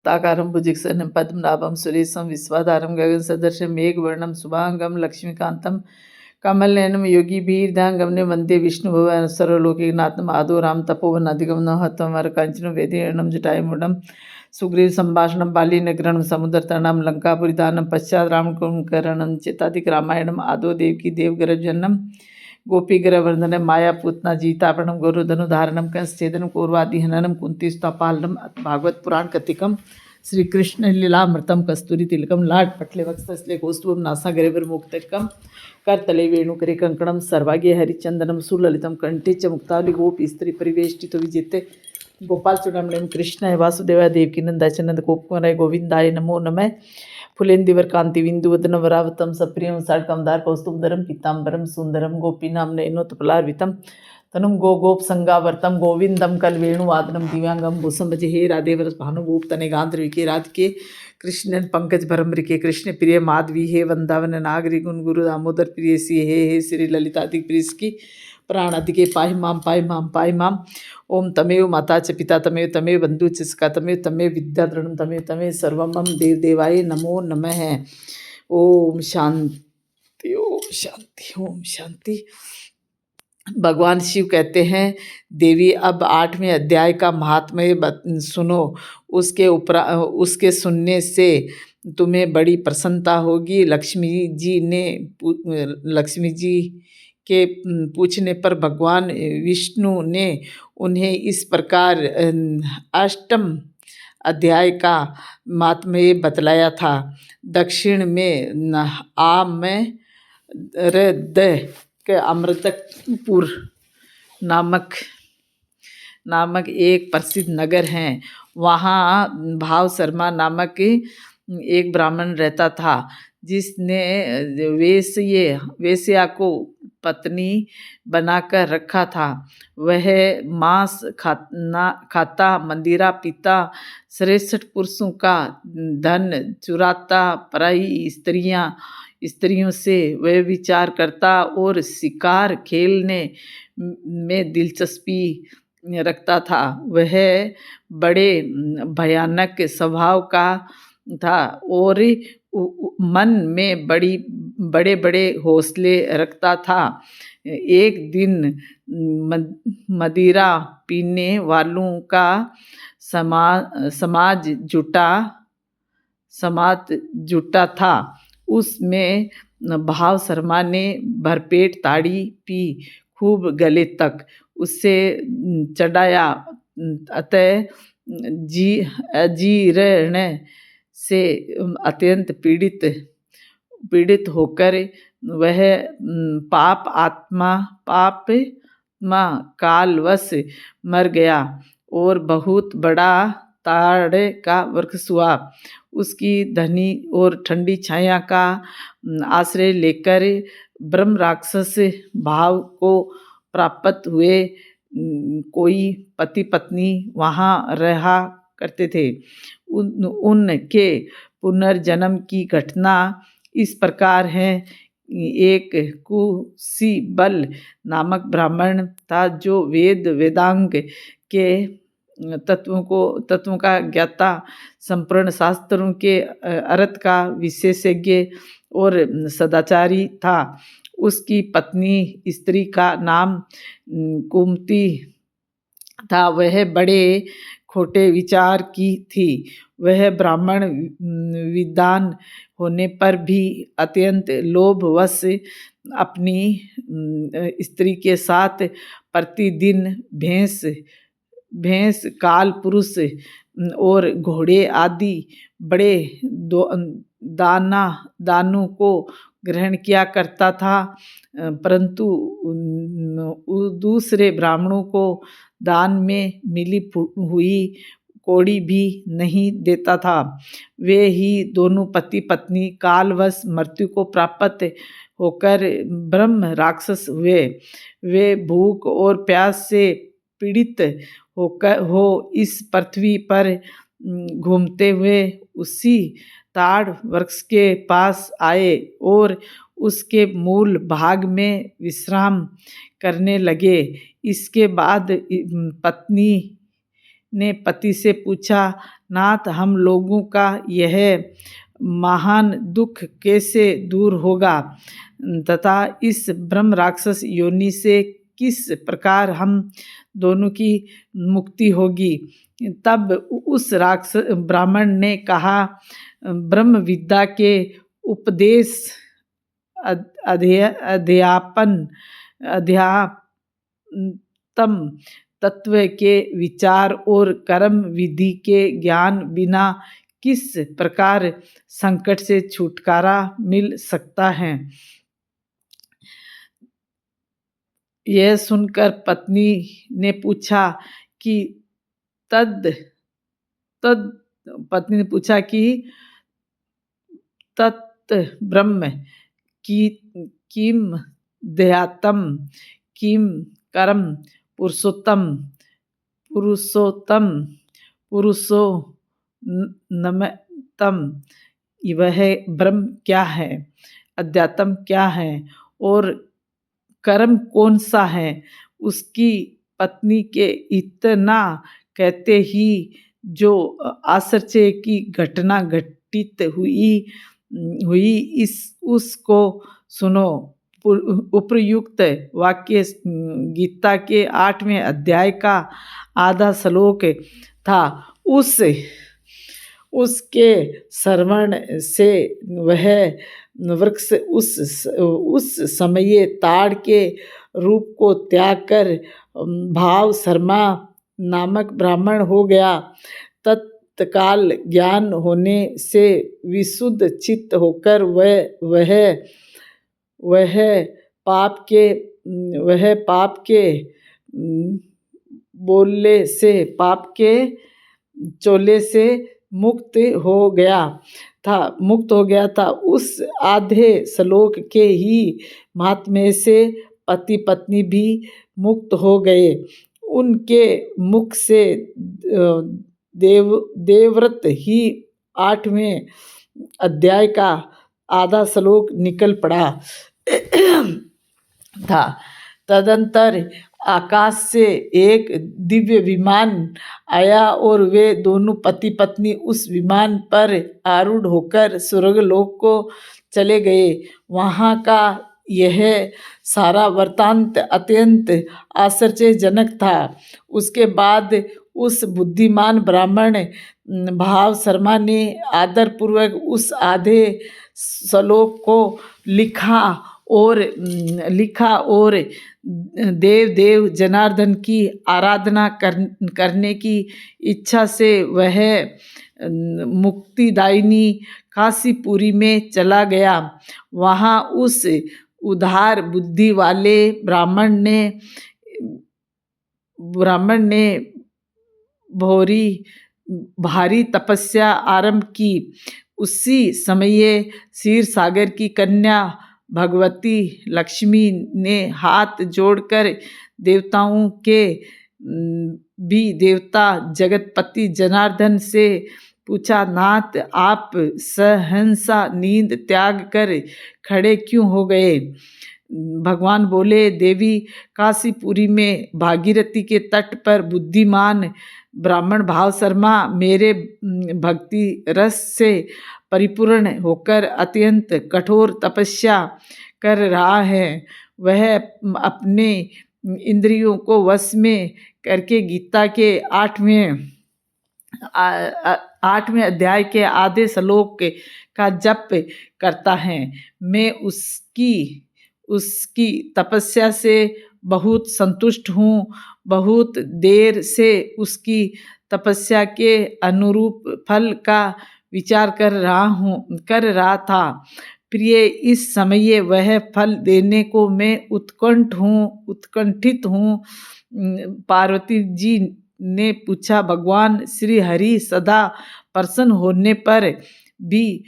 ताकारं भुजगशयनं पद्मनाभं सुरेशं विश्वाधारं गगनसदृशं मेघवर्णं शुभांगं लक्ष्मीकान्तं कमलनयनं योगिभिर्ध्यानगमने वन्दे विष्णुभुवनं सर्वलोकैकनाथं आदौ तपोवन अधिगमनं हत्वमरकाञ्चनं वैदेहरणं जटायुमकुटं सुग्रीव संभाषणं बालीनगरणं समुद्रतरणं लंकापुरीदानं पश्चात् रामकुंभकरणं चेताधिक आदौ देवकी देवगर्भजननं गोपीगृहवर्धनं मायापूतना जीतापणं गौरधनुधारणं कंसच्छेदनं कौरवादिहननं कुन्तीस्तपालनं भागवत पुराण कथिकं श्री कृष्ण लीलामृतं कस्तूरी तिलकम लाट पटले वक्षस्थले कौस्तुभं नासागरेवर मुक्तकं करतले वेणुकरे कंकणं सर्वांगे हरिचंदनं सुललितं कंठे च मुक्तावली गोपी स्त्री परिवेष्टितो विजेते गोपाल चूड़ामणिं कृष्णाय वासुदेवाय देवकीनंदाय च नंद गोपकुमाराय गोविंदाय नमो नमः फुलेंदिवर कांति बिंदुवदनं वरावतं सप्रियं साड्कमदार कौस्तुभधरं पीताम्बरं सुंदरं गोपीनां नयनोत्पलार्वितं तनुं गोपसंगावर्तं गोविंदं कलवेणुवादनं दिव्यांगं भूषं भजे हे राधे वरस भानुगोप तने गांधर्विके राधिके कृष्णन पंकज भरमरिके कृष्ण प्रिय माधवी हे वृंदावन नागरी गुण गुरु दामोदर प्रिय सी हे श्री ललितादिक प्रिय की प्राणादिके पाहि माम ओम तमेव माता च पिता तमेव बंधु च सखा तमेव विद्याधरणं तमेव सर्वं मम देवदेवाय नमो नमः। ओम शांति ओम शांति ओम शांति। भगवान शिव कहते हैं, देवी अब 8वें अध्याय का महात्म्य सुनो। उसके सुनने से तुम्हें बड़ी प्रसन्नता होगी। लक्ष्मी जी के पूछने पर भगवान विष्णु ने उन्हें इस प्रकार 8वें अध्याय का महात्म्य बतलाया था। दक्षिण में के अमृतपुर नामक एक प्रसिद्ध नगर है। वहाँ भाव शर्मा नामक एक ब्राह्मण रहता था, जिसने वेश्या को पत्नी बनाकर रखा था। वह मांस खाता, मंदिरा पीता, श्रेष्ठ पुरुषों का धन चुराता, पराई स्त्रियों से वह विचार करता और शिकार खेलने में दिलचस्पी रखता था। वह बड़े भयानक स्वभाव का था और मन में बड़े बड़े हौसले रखता था। एक दिन मदिरा पीने वालों का समाज जुटा था। उसमें भाव शर्मा ने भरपेट ताड़ी पी, खूब गले तक उससे चढ़ाया। अतः अजीर्ण से अत्यंत पीड़ित होकर वह पाप कालवश मर गया और बहुत बड़ा ताड़ का वृक्ष हुआ। उसकी धनी और ठंडी छाया का आश्रय लेकर ब्रह्म राक्षस भाव को प्राप्त हुए कोई पति पत्नी वहाँ रहा करते थे। उनके पुनर्जन्म की घटना इस प्रकार है। एक कुशीबल नामक ब्राह्मण था, जो वेदांग के तत्वों का ज्ञाता, संपूर्ण शास्त्रों के अर्थ का विशेषज्ञ और सदाचारी था। उसकी पत्नी स्त्री का नाम कुमती था। वह बड़े खोटे विचार की थी। वह ब्राह्मण विद्वान होने पर भी अत्यंत लोभवश अपनी स्त्री के साथ प्रतिदिन भैंस, काल पुरुष और घोड़े आदि बड़े दानों को ग्रहण किया करता था, परंतु दूसरे ब्राह्मणों को दान में मिली हुई कौड़ी भी नहीं देता था। वे ही दोनों पति पत्नी कालवश मृत्यु को प्राप्त होकर ब्रह्म राक्षस हुए। वे भूख और प्यास से पीड़ित हो इस पृथ्वी पर घूमते हुए उसी ताड़ वृक्ष के पास आए और उसके मूल भाग में विश्राम करने लगे। इसके बाद पत्नी ने पति से पूछा, नाथ, हम लोगों का यह महान दुख कैसे दूर होगा तथा इस ब्रह्म राक्षस योनि से किस प्रकार हम दोनों की मुक्ति होगी। तब उस राक्षस ब्राह्मण ने कहा, ब्रह्म विद्या के उपदेश, अध्यात्म तत्व के विचार और कर्म विधि के ज्ञान बिना किस प्रकार संकट से छुटकारा मिल सकता है। यह सुनकर पत्नी ने पूछा कि पत्नी ने पूछा कि तत् ब्रह्म की किम देहातम किम कर्म पुरुषो नमतम, वह ब्रह्म क्या है, अध्यात्म क्या है और कर्म कौन सा है। उसकी पत्नी के इतना कहते ही जो आश्चर्य की घटना घटित हुई उसको सुनो। उपयुक्त वाक्य गीता के 8वें अध्याय का आधा श्लोक था। उसके श्रवण से वह वृक्ष उस समय ताड़ के रूप को त्याग कर भाव शर्मा नामक ब्राह्मण हो गया। तत्काल ज्ञान होने से विशुद्ध चित्त होकर वह पाप के चोले से मुक्त हो गया था। उस आधे श्लोक के ही महात्म्य से पति पत्नी भी मुक्त हो गए। उनके मुख से देवव्रत ही 8वें अध्याय का आधा श्लोक निकल पड़ा था। तदंतर आकाश से एक दिव्य विमान आया और वे दोनों पति पत्नी उस विमान पर आरूढ़ होकर स्वर्गलोक को चले गए। वहाँ का यह सारा वृत्तांत अत्यंत आश्चर्यजनक था। उसके बाद उस बुद्धिमान ब्राह्मण भाव शर्मा ने आदरपूर्वक उस आधे श्लोक को लिखा और देव जनार्दन की आराधना करने की इच्छा से वह मुक्तिदायिनी काशीपुरी में चला गया। वहाँ उस उदार बुद्धि वाले ब्राह्मण ने भारी तपस्या आरंभ की। उसी समय क्षीर सागर की कन्या भगवती लक्ष्मी ने हाथ जोड़कर देवताओं के भी देवता जगतपति जनार्दन से पूछा, नाथ, आप सहसा नींद त्याग कर खड़े क्यों हो गए। भगवान बोले, देवी, काशीपुरी में भागीरथी के तट पर बुद्धिमान ब्राह्मण भाव शर्मा मेरे भक्ति रस से परिपूर्ण होकर अत्यंत कठोर तपस्या कर रहा है। वह अपने इंद्रियों को वश में करके गीता के 8वें अध्याय के आधे श्लोक का जप करता है। मैं उसकी तपस्या से बहुत संतुष्ट हूँ। बहुत देर से उसकी तपस्या के अनुरूप फल का विचार कर रहा था। प्रिय, इस समय वह फल देने को मैं उत्कंठित हूँ। पार्वती जी ने पूछा, भगवान श्री हरि सदा प्रसन्न होने पर भी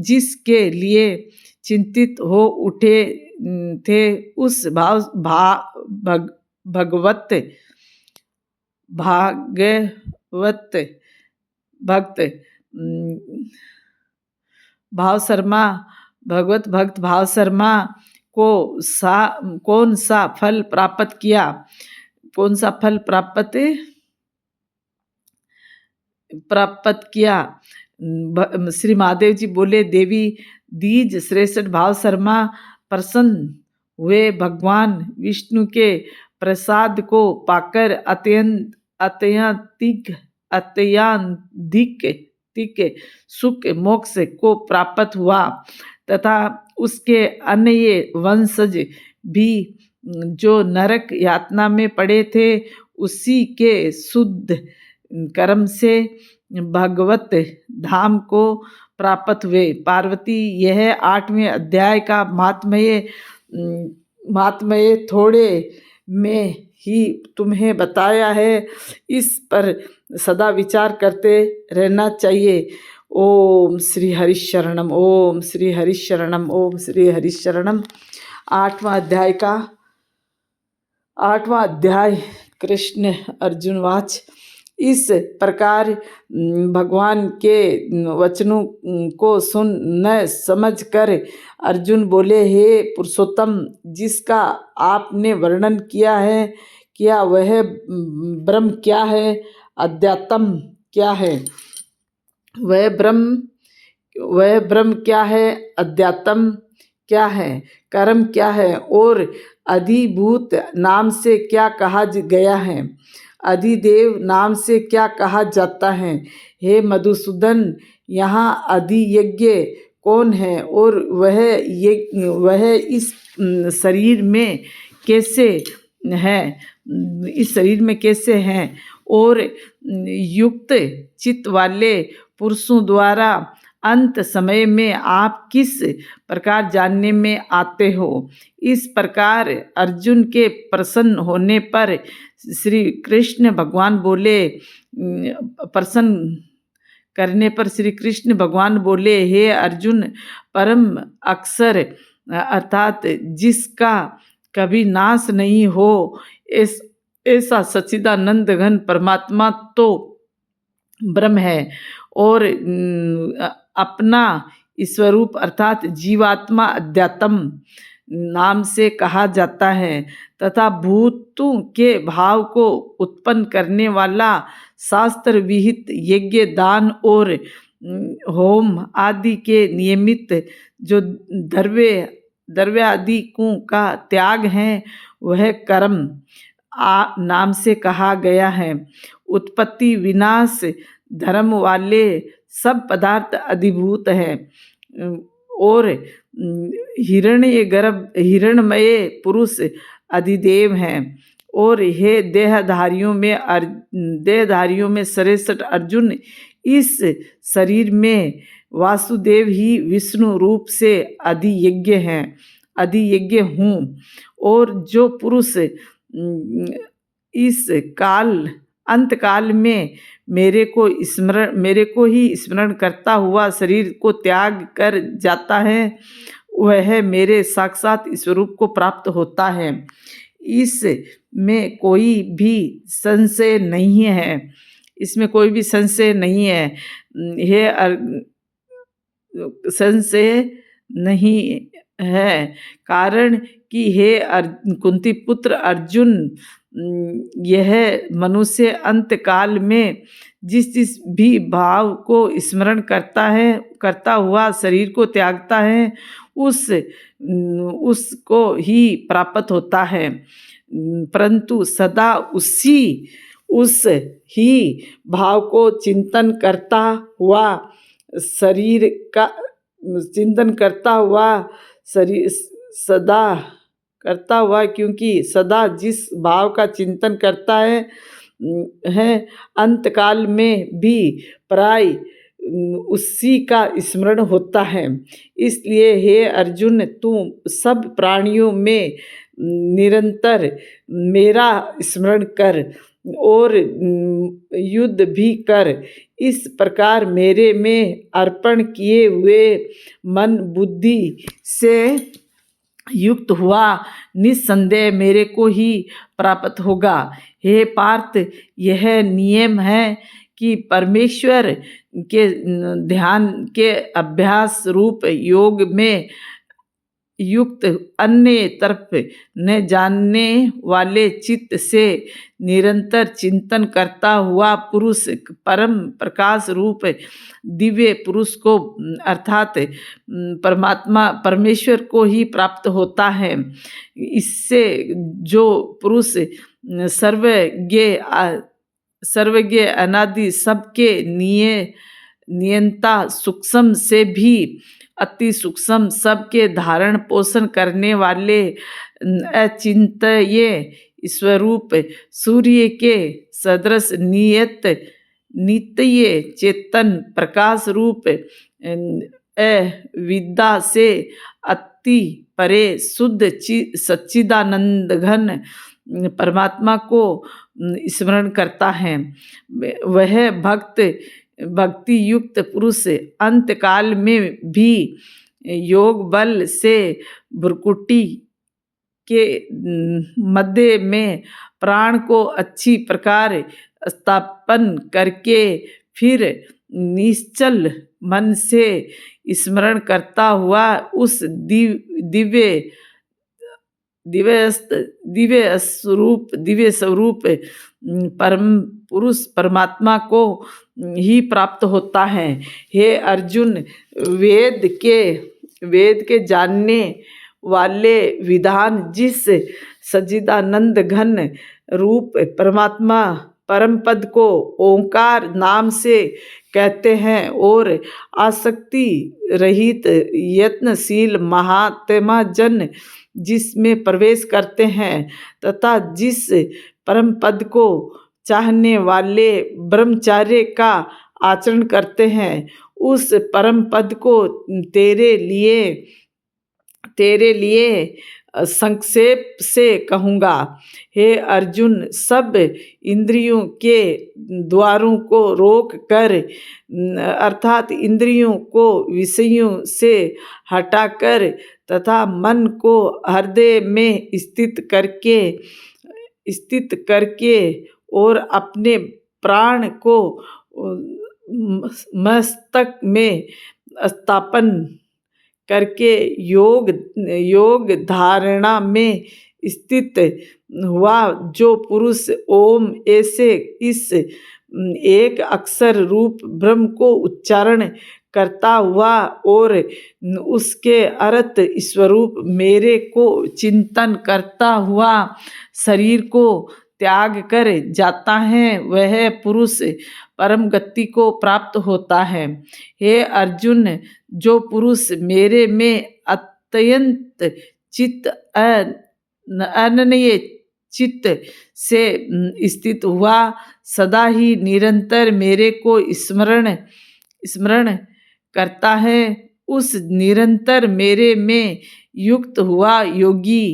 जिसके लिए चिंतित हो उठे थे उस भागवत भगवत भाव शर्मा को कौन सा फल प्राप्त प्राप्त किया। श्री महादेव जी बोले, देवी दीज श्रेष्ठ भाव शर्मा प्रसन्न हुए। भगवान विष्णु के प्रसाद को पाकर अत्यंतिक सुख मोक्ष को प्राप्त हुआ तथा उसके अन्य वंशज भी जो नरक यातना में पड़े थे उसी के शुद्ध कर्म से भगवत धाम को प्राप्त हुए। पार्वती, यह 8वें अध्याय का महात्म्य थोड़े में ही तुम्हें बताया है, इस पर सदा विचार करते रहना चाहिए। ओम श्री हरिशरणम, ओम श्री हरिशरणम, ओम श्री हरिशरणम। 8वां अध्याय कृष्ण अर्जुन वाच। इस प्रकार भगवान के वचनों को सुन न समझ कर अर्जुन बोले, हे पुरुषोत्तम, जिसका आपने वर्णन किया वह ब्रह्म क्या है? अध्यात्म क्या है? वह ब्रह्म क्या है? अध्यात्म क्या है? कर्म क्या है? और अधिभूत नाम से क्या कहा गया है? अधिदेव नाम से क्या कहा जाता है? हे मधुसूदन, यहाँ अधियज्ञ कौन है और वह इस शरीर में कैसे है? और युक्त चित्त वाले पुरुषों द्वारा अंत समय में आप किस प्रकार जानने में आते हो? इस प्रकार अर्जुन के प्रसन्न होने पर श्री कृष्ण भगवान बोले, हे अर्जुन, परम अक्षर अर्थात जिसका कभी नाश नहीं हो ऐसा सच्चिदानंद घन परमात्मा तो ब्रह्म है और अपना स्वरूप अर्थात जीवात्मा अध्यात्म नाम से कहा जाता है तथा भूतों के भाव को उत्पन्न करने वाला शास्त्र विहित यज्ञ, दान और होम आदि के नियमित जो द्रव्य आदि का त्याग है वह कर्म नाम से कहा गया है। उत्पत्ति विनाश धर्म वाले सब पदार्थ अधिभूत है और हिरणमय पुरुष अधिदेव हैं। और हे देहधारियों में श्रेष्ठ अर्जुन, इस शरीर में वासुदेव ही विष्णु रूप से अधियज्ञ हूँ। और जो पुरुष इस अंतकाल में मेरे को ही स्मरण करता हुआ शरीर को त्याग कर जाता है वह मेरे साक्षात स्वरूप को प्राप्त होता है। इसमें कोई भी संशय नहीं है। संशय नहीं है कारण कि हे कुंती पुत्र अर्जुन, यह मनुष्य अंत काल में जिस भी भाव को स्मरण करता हुआ शरीर को त्यागता है उसको ही प्राप्त होता है, परंतु सदा उस ही भाव को चिंतन करता हुआ क्योंकि सदा जिस भाव का चिंतन करता है अंतकाल में भी प्राय उसी का स्मरण होता है। इसलिए हे अर्जुन, तू सब प्राणियों में निरंतर मेरा स्मरण कर और युद्ध भी कर। इस प्रकार मेरे में अर्पण किए हुए मन बुद्धि से युक्त हुआ निस्संदेह मेरे को ही प्राप्त होगा। हे पार्थ, यह नियम है कि परमेश्वर के ध्यान के अभ्यास रूप योग में युक्त अन्य तरफ न जानने वाले चित्त से निरंतर चिंतन करता हुआ पुरुष परम प्रकाश रूप दिव्य पुरुष को अर्थात परमात्मा परमेश्वर को ही प्राप्त होता है। इससे जो पुरुष सर्वज्ञ अनादि सबके नियंता सूक्ष्म से भी अति सूक्ष्म सबके धारण पोषण करने वाले अचिंत्य स्वरूप सूर्य के सदृश नित्य चेतन प्रकाश रूप अविद्या से अति परे शुद्ध सच्चिदानंद घन परमात्मा को स्मरण करता है। वह भक्ति युक्त पुरुष अंत काल में भी योग बल से भ्रुकुटी के मध्य में प्राण को अच्छी प्रकार स्थापन करके फिर निश्चल मन से स्मरण करता हुआ उस दिव्य स्वरूप परम पुरुष परमात्मा को ही प्राप्त होता है। हे अर्जुन, वेद के जानने वाले विधान जिस सच्चिदानंद घन रूप परमात्मा परम पद को ओंकार नाम से कहते हैं और आसक्ति रहित यत्नशील महात्मा जन जिसमें प्रवेश करते हैं तथा जिस परम पद को चाहने वाले ब्रह्मचार्य का आचरण करते हैं उस परम पद को तेरे लिए संक्षेप से कहूँगा। हे अर्जुन, सब इंद्रियों के द्वारों को रोक कर अर्थात इंद्रियों को विषयों से हटाकर तथा मन को हृदय में स्थित करके और अपने प्राण को मस्तक में स्थापन करके योग धारणा में स्थित हुआ जो पुरुष ओम ऐसे इस एक अक्षर रूप ब्रह्म को उच्चारण करता हुआ और उसके अर्थ स्वरूप मेरे को चिंतन करता हुआ शरीर को त्याग कर जाता है, वह पुरुष परम गति को प्राप्त होता है। हे अर्जुन, जो पुरुष मेरे में अत्यंत अनन्य चित्त से स्थित हुआ सदा ही निरंतर मेरे को स्मरण करता है, उस निरंतर मेरे में युक्त हुआ योगी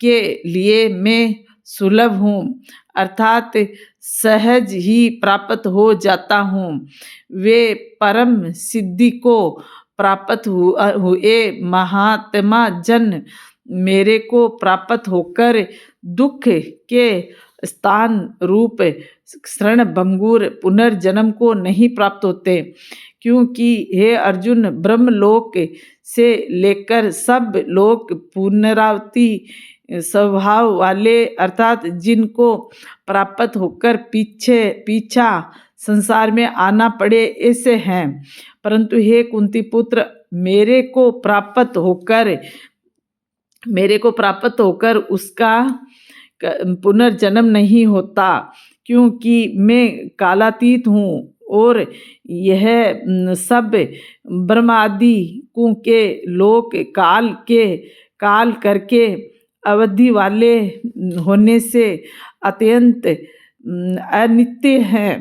के लिए मैं सुलभ हूँ अर्थात सहज ही प्राप्त हो जाता हूँ। वे परम सिद्धि को प्राप्त हुए महात्मा जन मेरे को प्राप्त होकर दुख के स्थान रूप शरण भंगुर पुनर्जन्म को नहीं प्राप्त होते, क्योंकि हे अर्जुन, ब्रह्मलोक से लेकर सब लोक पुनरावृत्ति स्वभाव वाले अर्थात जिनको प्राप्त होकर पीछा संसार में आना पड़े ऐसे हैं। परंतु हे कुंती पुत्र, मेरे को प्राप्त होकर उसका पुनर्जन्म नहीं होता, क्योंकि मैं कालातीत हूँ और यह सब ब्रह्मादि के लोक काल करके अवधि वाले होने से अत्यंत अनित्य हैं।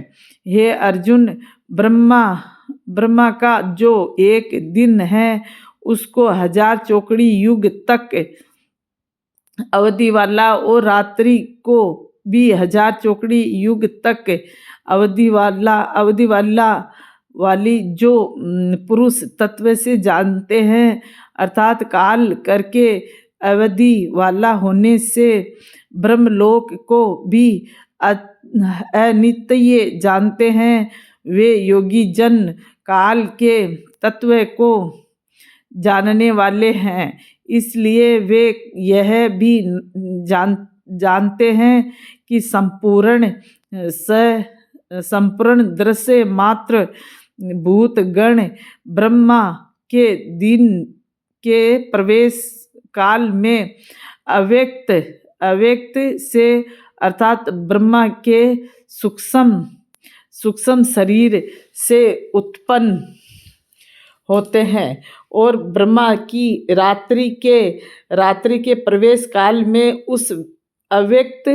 हे अर्जुन, ब्रह्मा का जो एक दिन है उसको 1000 चौकड़ी युग तक अवधि वाला और रात्रि को भी 1000 चौकड़ी युग तक अवधि वाली जो पुरुष तत्व से जानते हैं अर्थात काल करके अवधि वाला होने से ब्रह्मलोक को भी अनित्य जानते हैं, वे योगी जन काल के तत्व को जानने वाले हैं। इसलिए वे यह भी जानते हैं कि संपूर्ण दृश्य मात्र भूतगण ब्रह्मा के दिन के प्रवेश काल में अव्यक्त से अर्थात ब्रह्मा के सूक्ष्म शरीर से उत्पन्न होते हैं और ब्रह्मा की रात्रि के प्रवेश काल में उस अव्यक्त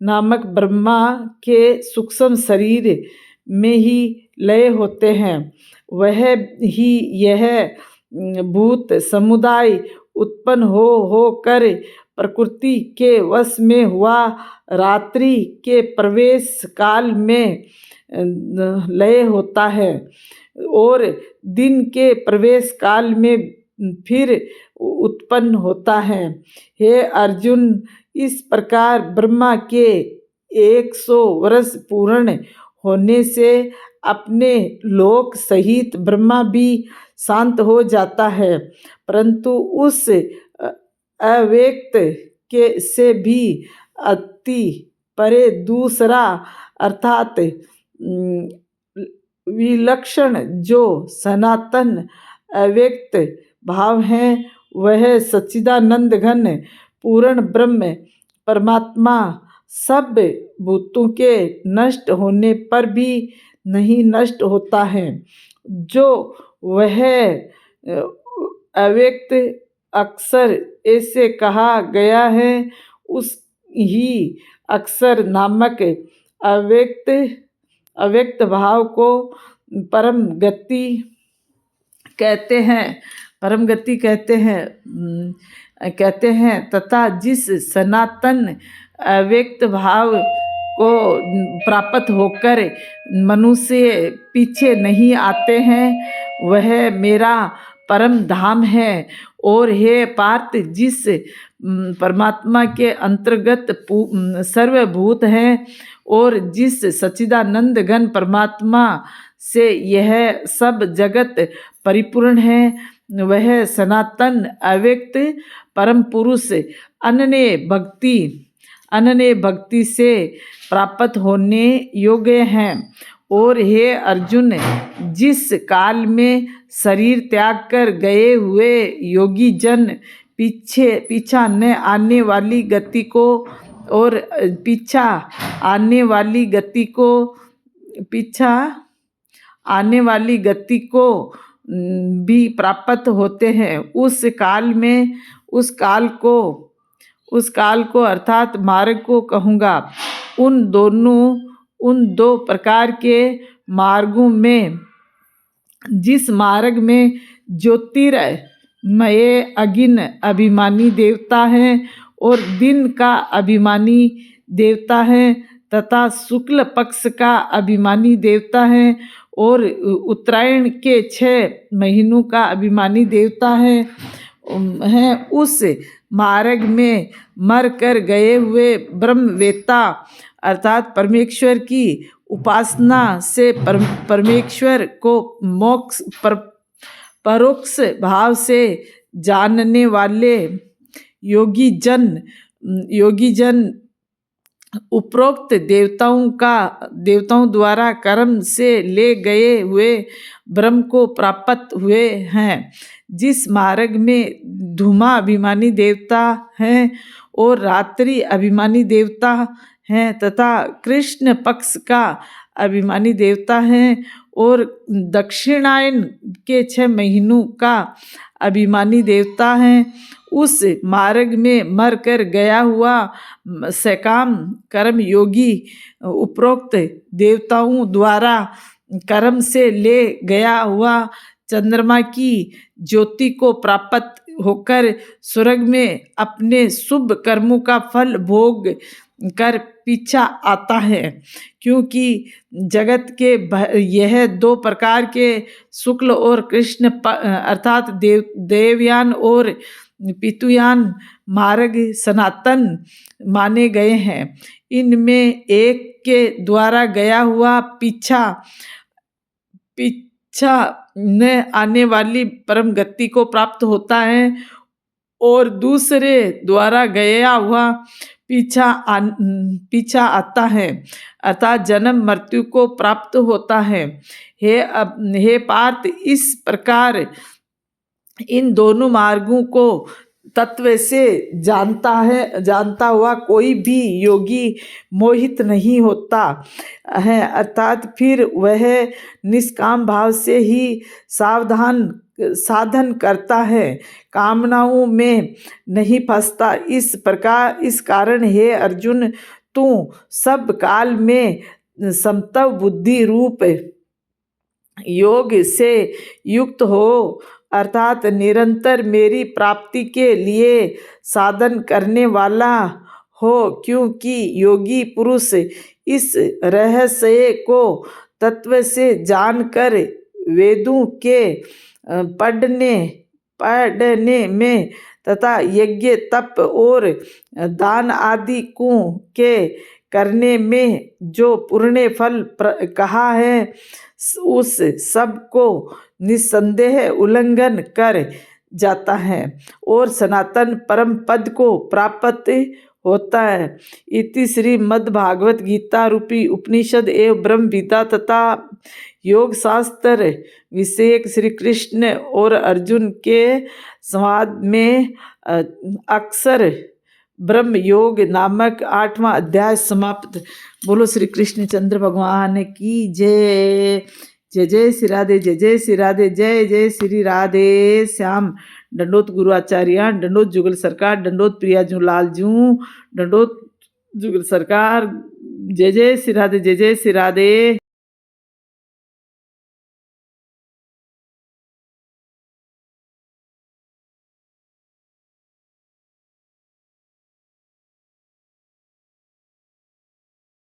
नामक ब्रह्मा के सूक्ष्म शरीर में ही लय होते हैं। वह ही यह भूत समुदाय उत्पन्न होकर प्रकृति के वश में हुआ रात्रि के प्रवेश काल में लय होता है और दिन के प्रवेश काल में फिर उत्पन्न होता है। हे अर्जुन, इस प्रकार ब्रह्मा के 100 वर्ष पूर्ण होने से अपने लोक सहित ब्रह्मा भी शांत हो जाता है, परंतु उस अव्यक्त के से भी अति परे दूसरा अर्थात विलक्षण जो सनातन अव्यक्त भाव है, वह सच्चिदानंद घन पूर्ण ब्रह्म परमात्मा सब भूतों के नष्ट होने पर भी नहीं नष्ट होता है। जो वह अव्यक्त अक्षर ऐसे कहा गया है, उस ही अक्षर नामक अव्यक्त भाव को परम गति कहते हैं तथा जिस सनातन अव्यक्त भाव को प्राप्त होकर मनुष्य पीछे नहीं आते हैं, वह मेरा परम धाम है। और हे पार्थ, जिस परमात्मा के अंतर्गत सर्वभूत हैं और जिस सच्चिदानंद घन परमात्मा से यह सब जगत परिपूर्ण है, वह सनातन अव्यक्त परम पुरुष अनन्य भक्ति से प्राप्त होने योग्य हैं। और हे अर्जुन, जिस काल में शरीर त्याग कर गए हुए योगी जन पीछा आने वाली गति को भी प्राप्त होते हैं, उस काल को अर्थात मार्ग को कहूँगा। उन दो प्रकार के मार्गों में जिस मार्ग में ज्योतिर्मय अग्नि अभिमानी देवता है और दिन का अभिमानी देवता है तथा शुक्ल पक्ष का अभिमानी देवता है और उत्तरायण के 6 महीनों का अभिमानी देवता है, उस मार्ग में मर कर गए हुए ब्रह्मवेत्ता अर्थात परमेश्वर की उपासना से परमेश्वर को मोक्ष परोक्ष भाव से जानने वाले योगी जन उपरोक्त देवताओं द्वारा कर्म से ले गए हुए ब्रह्म को प्राप्त हुए हैं। जिस मार्ग में धूमा अभिमानी देवता हैं और रात्रि अभिमानी देवता हैं तथा कृष्ण पक्ष का अभिमानी देवता हैं और दक्षिणायन के 6 महीनों का अभिमानी देवता हैं, उस मार्ग में मर कर गया हुआ सकाम कर्म योगी उपरोक्त देवताओं द्वारा कर्म से ले गया हुआ चंद्रमा की ज्योति को प्राप्त होकर स्वर्ग में अपने शुभ कर्मों का फल भोग कर पीछा आता है। क्योंकि जगत के यह 2 प्रकार के शुक्ल और कृष्ण अर्थात देवयान और पितुयान मार्ग सनातन माने गए हैं। इनमें एक के द्वारा गया हुआ पीछा न आने वाली परम गति को प्राप्त होता है और दूसरे द्वारा गया हुआ पीछा आता है, अर्थात जन्म मृत्यु को प्राप्त होता है। हे पार्थ, इस प्रकार इन दोनों मार्गों को तत्व से जानता हुआ कोई भी योगी मोहित नहीं होता है, अर्थात फिर वह निष्काम भाव से ही साधन करता है, कामनाओं में नहीं फंसता। इस कारण हे अर्जुन, तू सब काल में समत्व बुद्धि रूप योग से युक्त हो, अर्थात निरंतर मेरी प्राप्ति के लिए साधन करने वाला हो, क्योंकि योगी पुरुष इस रहस्य को तत्व से जानकर वेदों के पढ़ने में तथा यज्ञ तप और दान आदि को के करने में जो पुण्य फल कहा है, उस सब को निस्संदेह उल्लंघन कर जाता है और सनातन परम पद को प्राप्त होता है। इति श्रीमद् भागवत गीता रूपी उपनिषद एवं ब्रह्म विद्या तथा योग शास्त्र विषयक श्री कृष्ण और अर्जुन के संवाद में अक्षर ब्रह्म योग नामक 8वां अध्याय समाप्त। बोलो श्री कृष्ण चंद्र भगवान की जय। जय जय श्री राधे, जय जय श्री राधे, जय जय श्री राधे श्याम। दंडोत गुरु आचार्य, दंडोत जुगल सरकार, दंडोत प्रिया जू लाल जू, दंडोत जुगल सरकार। जय जय श्री राधे, जय जय श्री राधे।